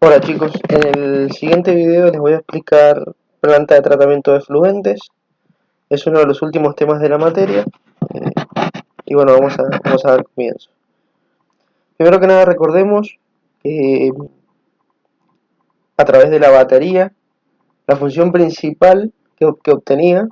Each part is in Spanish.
Hola chicos, en el siguiente video les voy a explicar planta de tratamiento de efluentes. Es uno de los últimos temas de la materia y bueno, vamos a dar comienzo. Primero que nada recordemos que a través de la batería, la función principal que tenía,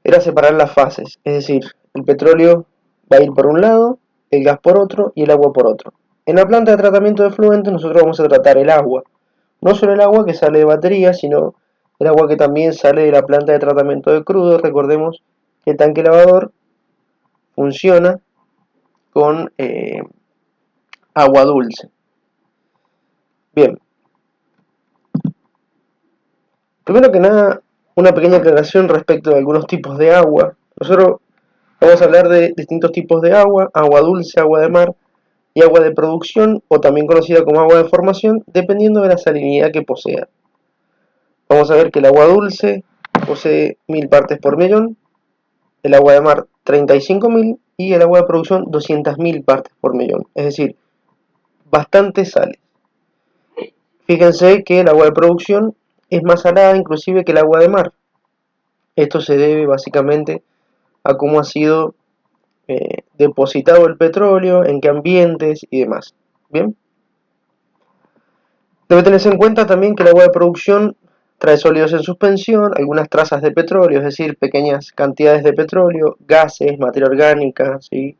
era separar las fases. Es decir, el petróleo va a ir por un lado, el gas por otro y el agua por otro. En la planta de tratamiento de efluentes nosotros vamos a tratar el agua. No solo el agua que sale de batería, sino el agua que también sale de la planta de tratamiento de crudo. Recordemos que el tanque lavador funciona con agua dulce. Bien, primero que nada, una pequeña aclaración respecto de algunos tipos de agua. Nosotros vamos a hablar de distintos tipos de agua dulce, agua de mar y agua de producción, o también conocida como agua de formación, dependiendo de la salinidad que posea. Vamos a ver que el agua dulce posee 1000 partes por millón, el agua de mar 35.000 y el agua de producción 200.000 partes por millón, es decir, bastante sales. Fíjense que el agua de producción es más salada inclusive que el agua de mar. Esto se debe básicamente a cómo ha sido depositado el petróleo, en qué ambientes y demás. Bien, debe tenerse en cuenta también que el agua de producción trae sólidos en suspensión, algunas trazas de petróleo, es decir, pequeñas cantidades de petróleo, gases, materia orgánica, ¿sí?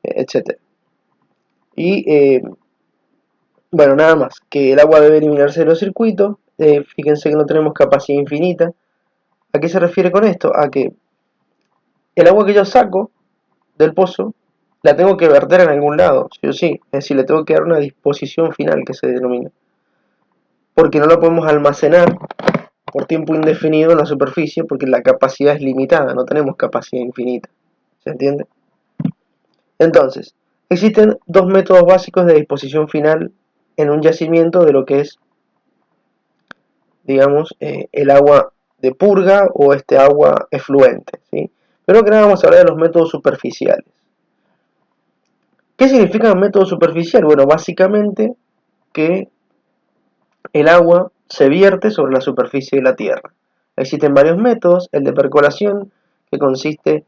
Etcétera. Y bueno, nada más, que el agua debe eliminarse de los circuitos. Fíjense que no tenemos capacidad infinita. ¿A qué se refiere con esto? A que el agua que yo saco del pozo la tengo que verter en algún lado, sí o sí. Es decir, le tengo que dar una disposición final que se denomina. Porque no la podemos almacenar por tiempo indefinido en la superficie porque la capacidad es limitada, no tenemos capacidad infinita. ¿Se entiende? Entonces, existen dos métodos básicos de disposición final en un yacimiento de lo que es, digamos, el agua de purga o este agua efluente, ¿sí? Pero que nada vamos a hablar de los métodos superficiales. ¿Qué significa un método superficial? Bueno, básicamente que el agua se vierte sobre la superficie de la tierra. Existen varios métodos, el de percolación, que consiste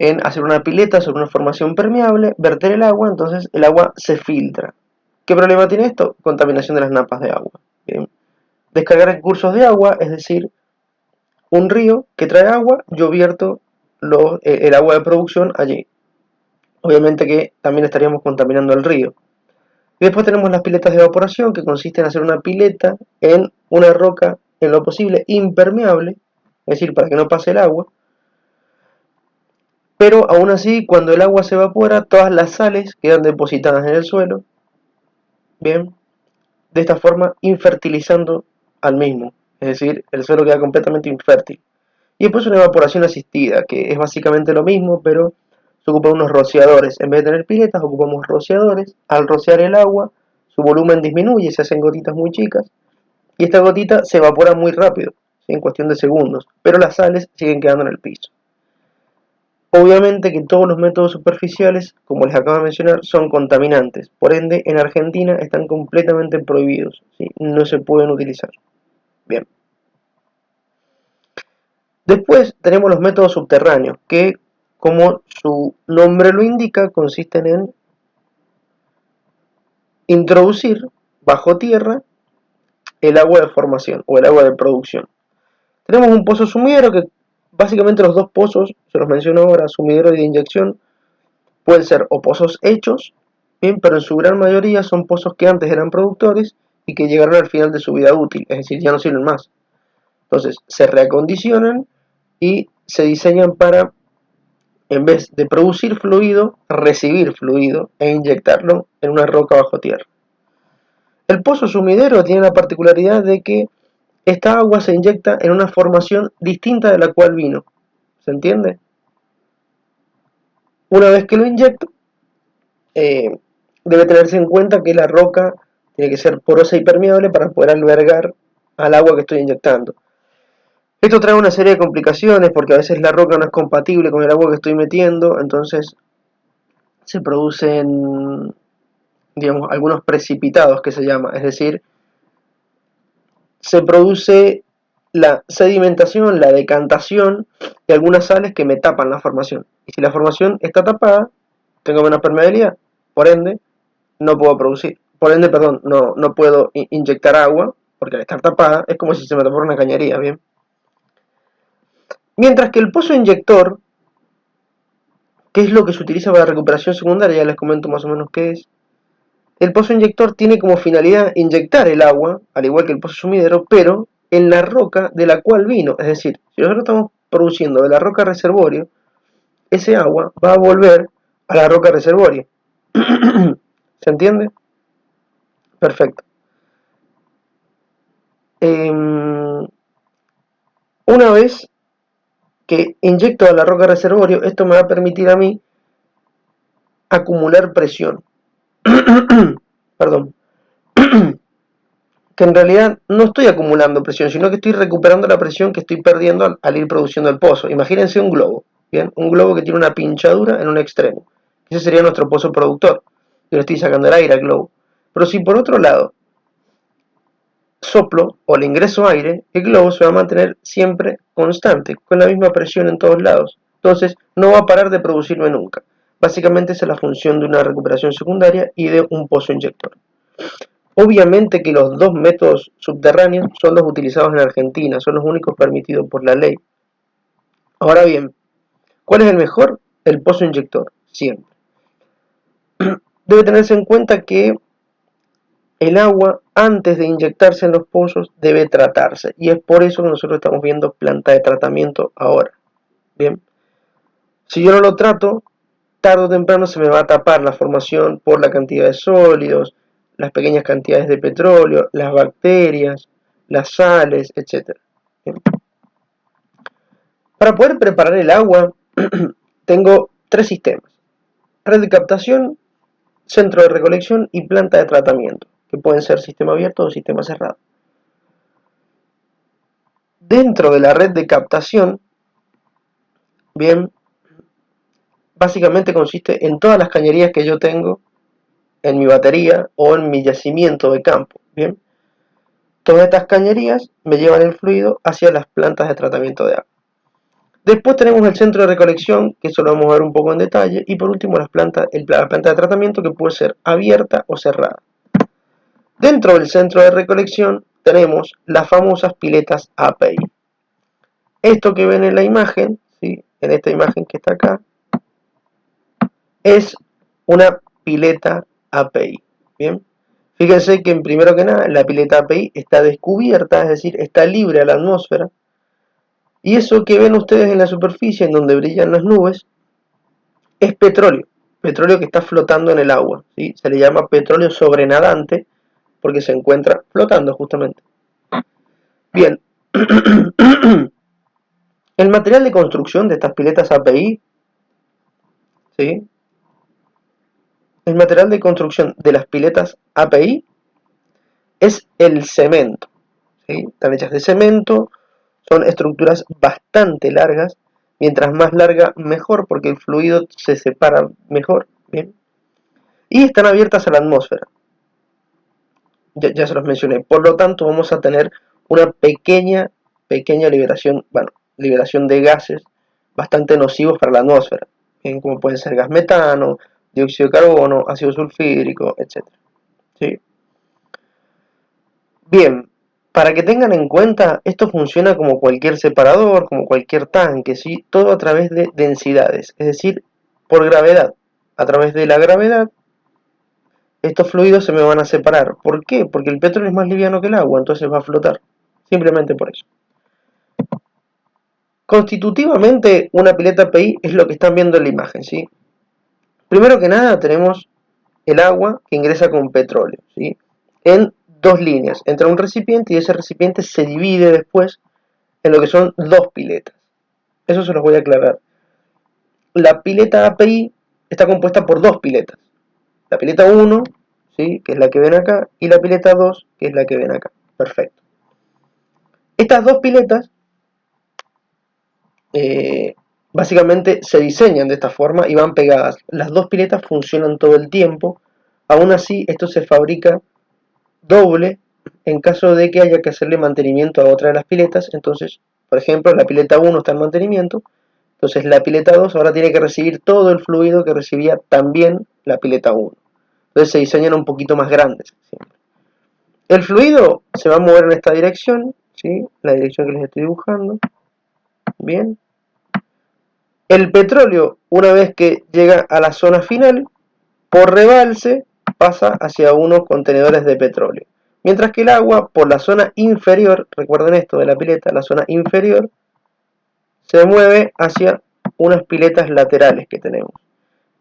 en hacer una pileta sobre una formación permeable, verter el agua, entonces el agua se filtra. ¿Qué problema tiene esto? Contaminación de las napas de agua. Bien. Descargar recursos de agua, es decir, un río que trae agua, yo vierto el agua de producción allí. Obviamente que también estaríamos contaminando el río. Y después tenemos las piletas de evaporación, que consisten en hacer una pileta en una roca, en lo posible, impermeable, es decir, para que no pase el agua. Pero aún así, cuando el agua se evapora, todas las sales quedan depositadas en el suelo. Bien, de esta forma infertilizando al mismo. Es decir, el suelo queda completamente infértil. Y después una evaporación asistida, que es básicamente lo mismo, pero se ocupan unos rociadores. En vez de tener piletas, ocupamos rociadores. Al rociar el agua, su volumen disminuye, se hacen gotitas muy chicas. Y esta gotita se evapora muy rápido, ¿sí? En cuestión de segundos. Pero las sales siguen quedando en el piso. Obviamente que todos los métodos superficiales, como les acabo de mencionar, son contaminantes. Por ende, en Argentina están completamente prohibidos, ¿sí? No se pueden utilizar. Bien. Después tenemos los métodos subterráneos, que como su nombre lo indica, consisten en introducir bajo tierra el agua de formación o el agua de producción. Tenemos un pozo sumidero que básicamente los dos pozos, se los menciono ahora, sumidero y de inyección, pueden ser o pozos hechos, bien, pero en su gran mayoría son pozos que antes eran productores y que llegaron al final de su vida útil, es decir, ya no sirven más. Entonces se reacondicionan y se diseñan para, en vez de producir fluido, recibir fluido e inyectarlo en una roca bajo tierra. El pozo sumidero tiene la particularidad de que esta agua se inyecta en una formación distinta de la cual vino. ¿Se entiende? Una vez que lo inyecto, debe tenerse en cuenta que la roca tiene que ser porosa y permeable para poder albergar al agua que estoy inyectando. Esto trae una serie de complicaciones porque a veces la roca no es compatible con el agua que estoy metiendo, entonces se producen digamos, algunos precipitados que se llama, es decir, se produce la sedimentación, la decantación de algunas sales que me tapan la formación. Y si la formación está tapada, tengo menos permeabilidad, por ende, no puedo producir. Por ende, perdón, no puedo inyectar agua, porque al estar tapada es como si se me tapara una cañería, ¿bien? Mientras que el pozo inyector, que es lo que se utiliza para la recuperación secundaria, ya les comento más o menos qué es. El pozo inyector tiene como finalidad inyectar el agua, al igual que el pozo sumidero, pero en la roca de la cual vino. Es decir, si nosotros estamos produciendo de la roca reservorio, ese agua va a volver a la roca reservorio. ¿Se entiende? Perfecto. Una vez que inyecto a la roca reservorio, esto me va a permitir a mí acumular presión. Perdón. Que en realidad no estoy acumulando presión, sino que estoy recuperando la presión que estoy perdiendo al ir produciendo el pozo. Imagínense un globo, ¿bien? Un globo que tiene una pinchadura en un extremo. Ese sería nuestro pozo productor. Yo le estoy sacando el aire al globo. Pero si por otro lado soplo o le ingreso aire, el globo se va a mantener siempre constante, con la misma presión en todos lados. Entonces no va a parar de producirme nunca. Básicamente esa es la función de una recuperación secundaria y de un pozo inyector. Obviamente que los dos métodos subterráneos son los utilizados en Argentina, son los únicos permitidos por la ley. Ahora bien, ¿cuál es el mejor? El pozo inyector, siempre. Debe tenerse en cuenta que el agua, antes de inyectarse en los pozos, debe tratarse. Y es por eso que nosotros estamos viendo planta de tratamiento ahora. Bien. Si yo no lo trato, tarde o temprano se me va a tapar la formación por la cantidad de sólidos, las pequeñas cantidades de petróleo, las bacterias, las sales, etc. Bien. Para poder preparar el agua, tengo tres sistemas. Red de captación, centro de recolección y planta de tratamiento, que pueden ser sistema abierto o sistema cerrado. Dentro de la red de captación, bien, básicamente consiste en todas las cañerías que yo tengo en mi batería o en mi yacimiento de campo, bien. Todas estas cañerías me llevan el fluido hacia las plantas de tratamiento de agua. Después tenemos el centro de recolección, que eso lo vamos a ver un poco en detalle, y por último la planta de tratamiento, que puede ser abierta o cerrada. Dentro del centro de recolección tenemos las famosas piletas API. Esto que ven en la imagen, ¿sí? En esta imagen que está acá, es una pileta API. Bien, fíjense que primero que nada la pileta API está descubierta, es decir, está libre a la atmósfera. Y eso que ven ustedes en la superficie, en donde brillan las nubes, es petróleo. Petróleo que está flotando en el agua, ¿sí? Se le llama petróleo sobrenadante porque se encuentra flotando justamente. Bien, el material de construcción de estas piletas API, ¿sí? El material de construcción de las piletas API es el cemento, ¿sí? Están hechas de cemento, son estructuras bastante largas, mientras más larga mejor porque el fluido se separa mejor, ¿bien? Y están abiertas a la atmósfera. Ya se los mencioné, por lo tanto vamos a tener una pequeña liberación, liberación de gases bastante nocivos para la atmósfera, ¿bien? Como pueden ser gas metano, dióxido de carbono, ácido sulfídrico, etc. ¿Sí? Bien, para que tengan en cuenta, esto funciona como cualquier separador, como cualquier tanque, ¿sí? Todo a través de densidades, es decir, por gravedad. A través de la gravedad, estos fluidos se me van a separar. ¿Por qué? Porque el petróleo es más liviano que el agua, entonces va a flotar. Simplemente por eso. Constitutivamente, una pileta PI es lo que están viendo en la imagen, ¿sí? Primero que nada tenemos el agua que ingresa con petróleo, ¿sí? En dos líneas. Entra un recipiente y ese recipiente se divide después en lo que son dos piletas. Eso se los voy a aclarar. La pileta API está compuesta por dos piletas. La pileta 1, ¿sí? Que es la que ven acá, y la pileta 2, que es la que ven acá. Perfecto. Estas dos piletas básicamente se diseñan de esta forma y van pegadas. Las dos piletas funcionan todo el tiempo Aún así, esto se fabrica doble en caso de que haya que hacerle mantenimiento a otra de las piletas. Entonces, por ejemplo, la pileta 1 está en mantenimiento, entonces la pileta 2 ahora tiene que recibir todo el fluido que recibía también la pileta 1. Entonces se diseñan un poquito más grandes. ¿Sí? El fluido se va a mover en esta dirección, ¿sí? La dirección que les estoy dibujando. Bien. El petróleo, una vez que llega a la zona final, por rebalse pasa hacia unos contenedores de petróleo. Mientras que el agua, por la zona inferior, recuerden esto de la pileta, la zona inferior, se mueve hacia unas piletas laterales que tenemos.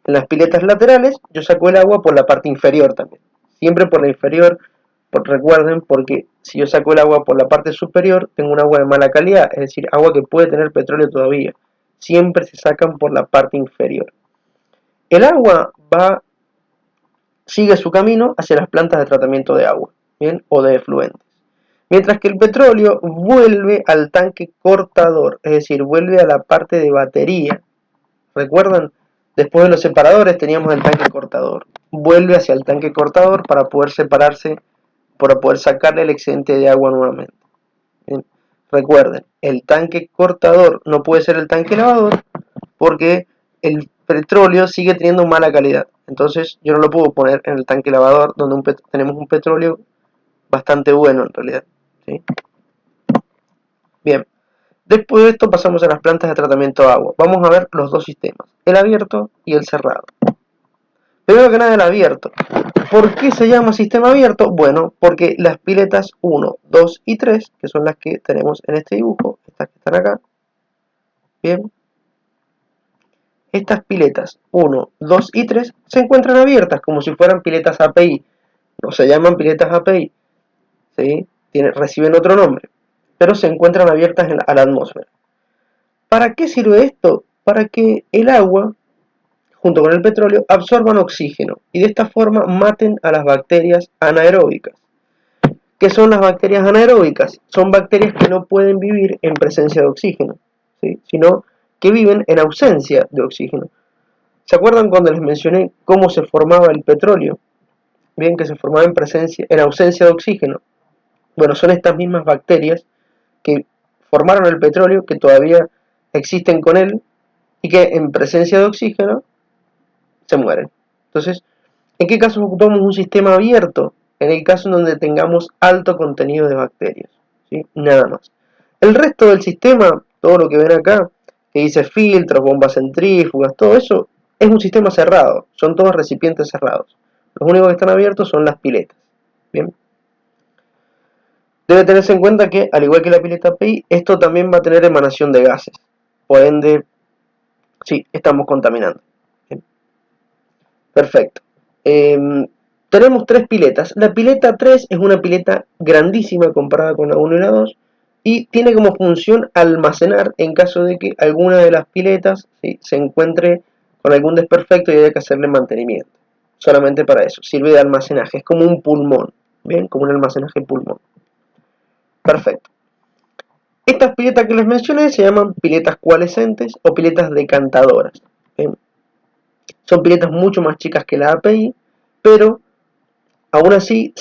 En las piletas laterales yo saco el agua por la parte inferior también. Siempre por la inferior, recuerden, porque si yo saco el agua por la parte superior, tengo un agua de mala calidad, es decir, agua que puede tener petróleo todavía. Siempre se sacan por la parte inferior. El agua sigue su camino hacia las plantas de tratamiento de agua, ¿bien? O de efluentes. Mientras que el petróleo vuelve al tanque cortador, es decir, vuelve a la parte de batería. ¿Recuerdan? Después de los separadores teníamos el tanque cortador. Vuelve hacia el tanque cortador para poder separarse, para poder sacarle el excedente de agua nuevamente. ¿Bien? Recuerden, el tanque cortador no puede ser el tanque lavador porque el petróleo sigue teniendo mala calidad. Entonces yo no lo puedo poner en el tanque lavador donde tenemos un petróleo bastante bueno en realidad. ¿Sí? Bien, después de esto pasamos a las plantas de tratamiento de agua. Vamos a ver los dos sistemas, el abierto y el cerrado. Primero que nada el abierto. ¿Por qué se llama sistema abierto? Bueno, porque las piletas 1, 2 y 3, que son las que tenemos en este dibujo, estas que están acá, bien, estas piletas 1, 2 y 3 se encuentran abiertas como si fueran piletas API. No se llaman piletas API, ¿sí? Reciben otro nombre, pero se encuentran abiertas a la atmósfera. ¿Para qué sirve esto? Para que el agua, junto con el petróleo, absorban oxígeno y de esta forma maten a las bacterias anaeróbicas. ¿Qué son las bacterias anaeróbicas? Son bacterias que no pueden vivir en presencia de oxígeno, ¿sí? Sino que viven en ausencia de oxígeno. ¿Se acuerdan cuando les mencioné cómo se formaba el petróleo? Bien, que se formaba en ausencia de oxígeno. Bueno, son estas mismas bacterias que formaron el petróleo, que todavía existen con él, y que en presencia de oxígeno se mueren. Entonces, ¿en qué caso ocupamos un sistema abierto? En el caso en donde tengamos alto contenido de bacterias, ¿sí? Nada más. El resto del sistema, todo lo que ven acá, que dice filtros, bombas centrífugas, todo eso, es un sistema cerrado, son todos recipientes cerrados. Los únicos que están abiertos son las piletas. Bien. Debe tenerse en cuenta que, al igual que la pileta API, esto también va a tener emanación de gases. Por ende, sí, estamos contaminando. Bien. Perfecto. Tenemos tres piletas. La pileta 3 es una pileta grandísima comparada con la 1 y la 2 y tiene como función almacenar en caso de que alguna de las piletas, ¿sí?, se encuentre con algún desperfecto y haya que hacerle mantenimiento. Solamente para eso, sirve de almacenaje, es como un pulmón, ¿bien? Como un almacenaje pulmón. Perfecto. Estas piletas que les mencioné se llaman piletas coalescentes o piletas decantadoras. ¿Bien? Son piletas mucho más chicas que la API, pero aún así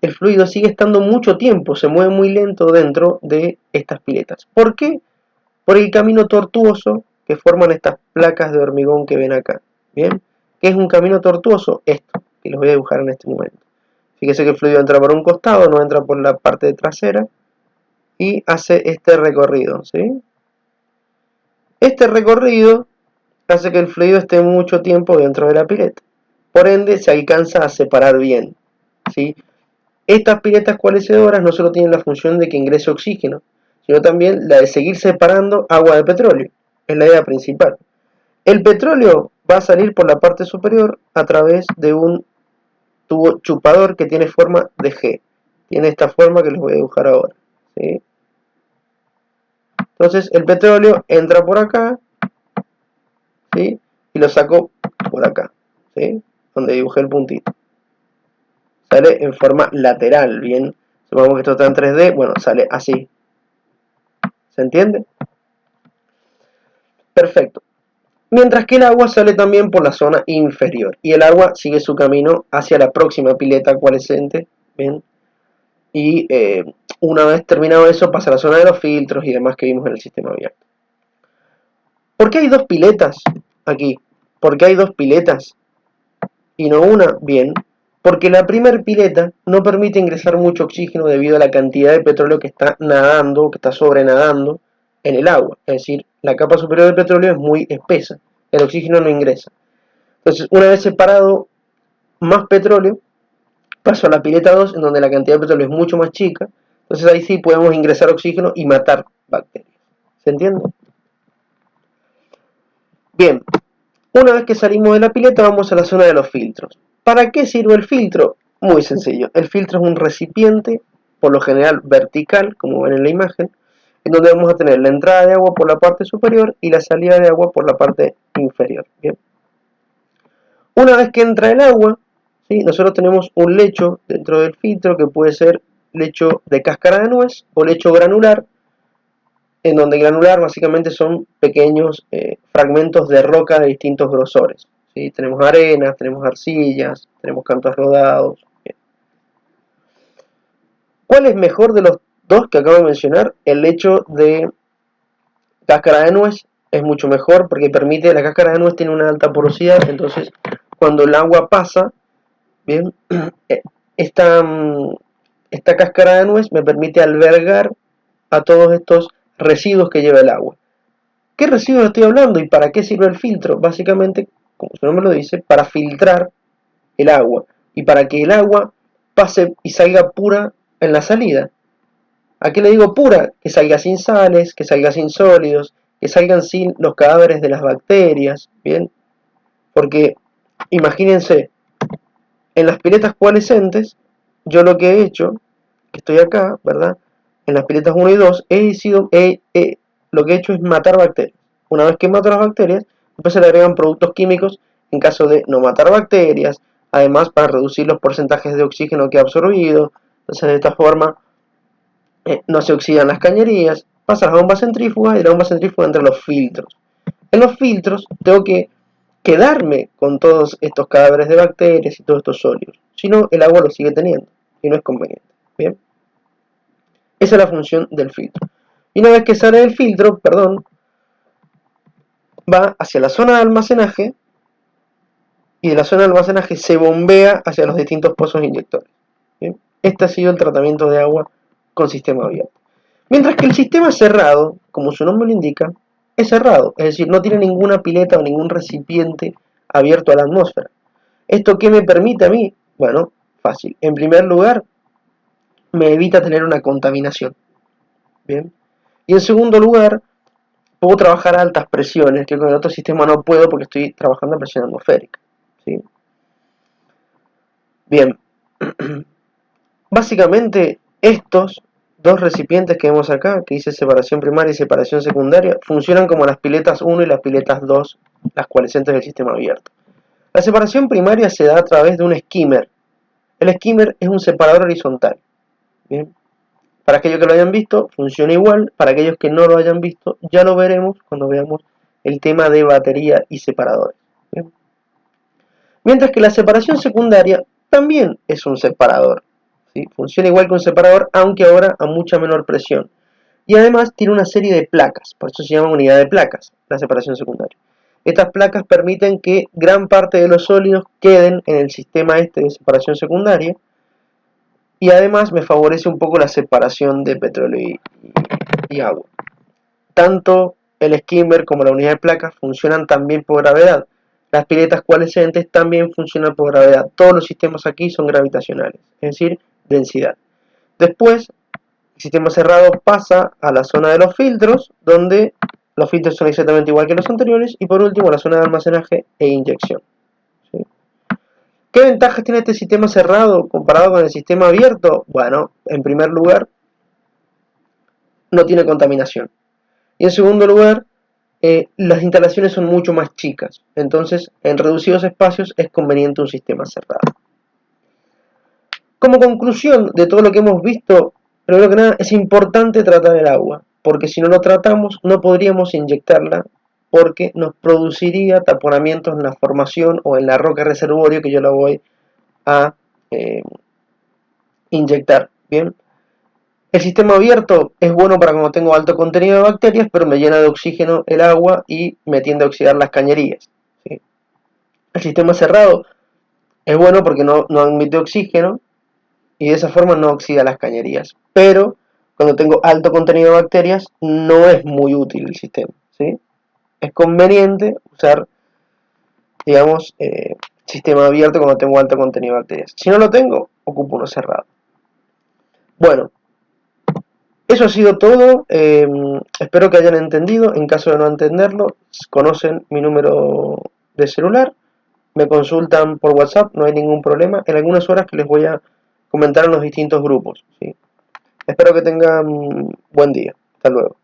el fluido sigue estando mucho tiempo, se mueve muy lento dentro de estas piletas. ¿Por qué? Por el camino tortuoso que forman estas placas de hormigón que ven acá. ¿Bien? ¿Qué es un camino tortuoso? Esto, que los voy a dibujar en este momento. Fíjese que el fluido entra por un costado, no entra por la parte trasera y hace este recorrido, ¿sí? Este recorrido hace que el fluido esté mucho tiempo dentro de la pileta. Por ende, se alcanza a separar bien, ¿sí? Estas piletas coalescedoras no solo tienen la función de que ingrese oxígeno, sino también la de seguir separando agua de petróleo. Es la idea principal. El petróleo va a salir por la parte superior a través de un tubo chupador que tiene forma de G. Tiene esta forma que les voy a dibujar ahora, ¿sí? Entonces el petróleo entra por acá, ¿sí?, y lo saco por acá, ¿sí?, donde dibujé el puntito. Sale en forma lateral, ¿bien? Supongamos que esto está en 3D, bueno, sale así. ¿Se entiende? Perfecto. mientras que el agua sale también por la zona inferior y el agua sigue su camino hacia la próxima pileta acualescente, ¿bien? Y una vez terminado eso pasa a la zona de los filtros y demás que vimos en el sistema abierto. ¿Por qué hay dos piletas aquí? ¿Por qué hay dos piletas y no una? Bien, porque la primera pileta no permite ingresar mucho oxígeno debido a la cantidad de petróleo que está nadando, que está sobrenadando en el agua. Es decir, la capa superior del petróleo es muy espesa, el oxígeno no ingresa. Entonces, una vez separado más petróleo, paso a la pileta 2, en donde la cantidad de petróleo es mucho más chica. Entonces ahí sí podemos ingresar oxígeno y matar bacterias. ¿Se entiende? Bien, una vez que salimos de la pileta vamos a la zona de los filtros. ¿Para qué sirve el filtro? Muy sencillo. El filtro es un recipiente, por lo general vertical, como ven en la imagen, en donde vamos a tener la entrada de agua por la parte superior y la salida de agua por la parte inferior. Bien. Una vez que entra el agua, ¿sí? Nosotros tenemos un lecho dentro del filtro que puede ser lecho de cáscara de nuez o lecho granular, en donde granular básicamente son pequeños fragmentos de roca de distintos grosores. ¿Sí? Tenemos arenas, tenemos arcillas, tenemos cantos rodados. Bien. ¿Cuál es mejor de los dos que acabo de mencionar? El lecho de cáscara de nuez es mucho mejor porque permite, la cáscara de nuez tiene una alta porosidad, entonces cuando el agua pasa, bien, esta, esta cáscara de nuez me permite albergar a todos estos residuos que lleva el agua. ¿Qué residuos estoy hablando y para qué sirve el filtro? Básicamente, como su nombre lo dice, para filtrar el agua y para que el agua pase y salga pura en la salida. ¿A qué le digo pura? Que salga sin sales, que salga sin sólidos, que salgan sin los cadáveres de las bacterias, ¿bien? Porque imagínense, en las piletas coalescentes, yo lo que he hecho, que estoy acá, ¿verdad? En las piletas 1 y 2, lo que he hecho es matar bacterias. Una vez que mato las bacterias, después se le agregan productos químicos en caso de no matar bacterias, además para reducir los porcentajes de oxígeno que ha absorbido. Entonces, de esta forma, no se oxidan las cañerías, pasa a la bomba centrífuga y la bomba centrífuga entre los filtros. En los filtros tengo que quedarme con todos estos cadáveres de bacterias y todos estos sólidos. Si no, el agua lo sigue teniendo y no es conveniente. Bien, esa es la función del filtro. Y una vez que sale del filtro, va hacia la zona de almacenaje y de la zona de almacenaje se bombea hacia los distintos pozos inyectores. Bien, este ha sido el tratamiento de agua con sistema abierto. Mientras que el sistema cerrado, como su nombre lo indica, es cerrado, es decir, no tiene ninguna pileta o ningún recipiente abierto a la atmósfera. ¿Esto qué me permite a mí? Bueno, fácil. En primer lugar, me evita tener una contaminación. Bien. Y en segundo lugar, puedo trabajar a altas presiones, que con el otro sistema no puedo porque estoy trabajando a presión atmosférica. ¿Sí? Bien. Básicamente, estos dos recipientes que vemos acá, que dice separación primaria y separación secundaria, funcionan como las piletas 1 y las piletas 2, las coalescentes del sistema abierto. La separación primaria se da a través de un skimmer. El skimmer es un separador horizontal. Bien. Para aquellos que lo hayan visto, funciona igual. Para aquellos que no lo hayan visto, ya lo veremos cuando veamos el tema de batería y separadores. Bien. Mientras que la separación secundaria también es un separador. ¿Sí? Funciona igual que un separador, aunque ahora a mucha menor presión. Y además tiene una serie de placas, por eso se llama unidad de placas, la separación secundaria. Estas placas permiten que gran parte de los sólidos queden en el sistema este de separación secundaria y además me favorece un poco la separación de petróleo y agua. Tanto el skimmer como la unidad de placas funcionan también por gravedad. Las piletas coalescentes también funcionan por gravedad. Todos los sistemas aquí son gravitacionales, es decir, densidad. Después, el sistema cerrado pasa a la zona de los filtros, donde los filtros son exactamente igual que los anteriores, y por último la zona de almacenaje e inyección. ¿Sí? ¿Qué ventajas tiene este sistema cerrado comparado con el sistema abierto? Bueno, en primer lugar, no tiene contaminación. Y en segundo lugar, las instalaciones son mucho más chicas. Entonces, en reducidos espacios es conveniente un sistema cerrado. Como conclusión de todo lo que hemos visto, primero que nada, es importante tratar el agua, porque si no lo tratamos, no podríamos inyectarla porque nos produciría taponamientos en la formación o en la roca reservorio que yo la voy a inyectar. Bien. El sistema abierto es bueno para cuando tengo alto contenido de bacterias, pero me llena de oxígeno el agua y me tiende a oxidar las cañerías. ¿Sí? El sistema cerrado es bueno porque no admite oxígeno y de esa forma no oxida las cañerías. Pero cuando tengo alto contenido de bacterias no es muy útil el sistema. ¿Sí? Es conveniente usar, digamos, sistema abierto cuando tengo alto contenido de bacterias. Si no lo tengo, ocupo uno cerrado. Bueno, eso ha sido todo. Espero que hayan entendido. En caso de no entenderlo, conocen mi número de celular. Me consultan por WhatsApp, no hay ningún problema. En algunas horas que les voy a comentar en los distintos grupos. ¿Sí? Espero que tengan buen día. Hasta luego.